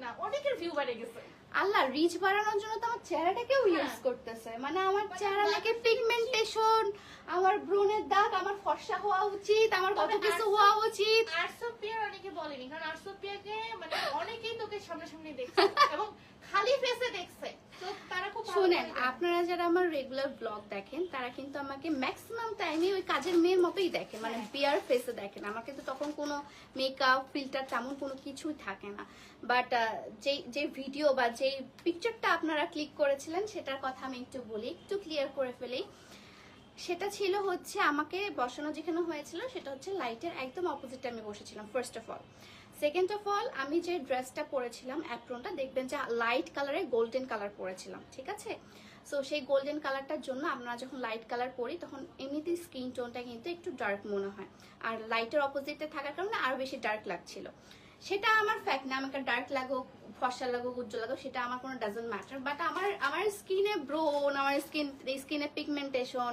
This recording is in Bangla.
না, অনেকের ভিউ বেড়ে গেছে। আল্লাহ, রিচ বাড়ানোর জন্য তো আমার চেহারাটাকেও ইউজ করতেছে, মানে আমার চেহারা নাকি পিগমেন্টেশন, আমার ব্রণের দাগ, আমার ফর্সা হওয়া উচিত, আমার কত কিছু হওয়া উচিত। আর্টসোপিয়া অনেকে বলেনি, কারণ আর্টসোপিয়াকে মানে অনেকেই তোকে সামনাসামনি দেখছে এবং খালি ফেসে দেখছে, তো তারা খুব ভালো শুনেন, করে জানে। আপনারা যারা আমার রেগুলার ব্লগ দেখেন তারা কিন্তু আমাকে ম্যাক্সিমাম টাইমে ওই কাজের মেয়ের মতোই দেখেন, মানে বিয়ার ফেসে দেখেন। আমার কিন্তু তখন কোনো মেকআপ ফিল্টার তেমন কোনো কিছুই থাকে না। বাট যে ভিডিও বা যে পিকচারটা আপনারা ক্লিক করেছিলেন সেটার কথা আমি একটু বলি, একটু ক্লিয়ার করে ফেলি। সেটা ছিল হচ্ছে আমাকে বসানো যেখানে হয়েছিল সেটা হচ্ছে লাইটের একদম অপোজিটে আমি বসেছিলাম first of all. Second of all, আমি যে ড্রেসটা পরেছিলাম অ্যাপ্রনটা দেখবেন যে লাইট কালারে গোল্ডেন কালার পরেছিলাম, ঠিক আছে? সো সেই গোল্ডেন কালারটার জন্য আমরা যখন লাইট কালার পরি তখন এমনিতেই স্কিন টোনটা কিন্তু একটু ডার্ক মনে হয়, আর লাইটের অপোজিটে থাকার কারণে আরো বেশি ডার্ক লাগছিল। সেটা আমার ফ্যাক্ট না, আমাকে ডার্ক লাগুক, ফর্সা লাগুক, উজ্জ্বল লাগুক, সেটা আমার কোনো ডাজন্ট ম্যাটার। বাট আমার স্কিনে ব্রোন, আমার স্কিনে পিগমেন্টেশন,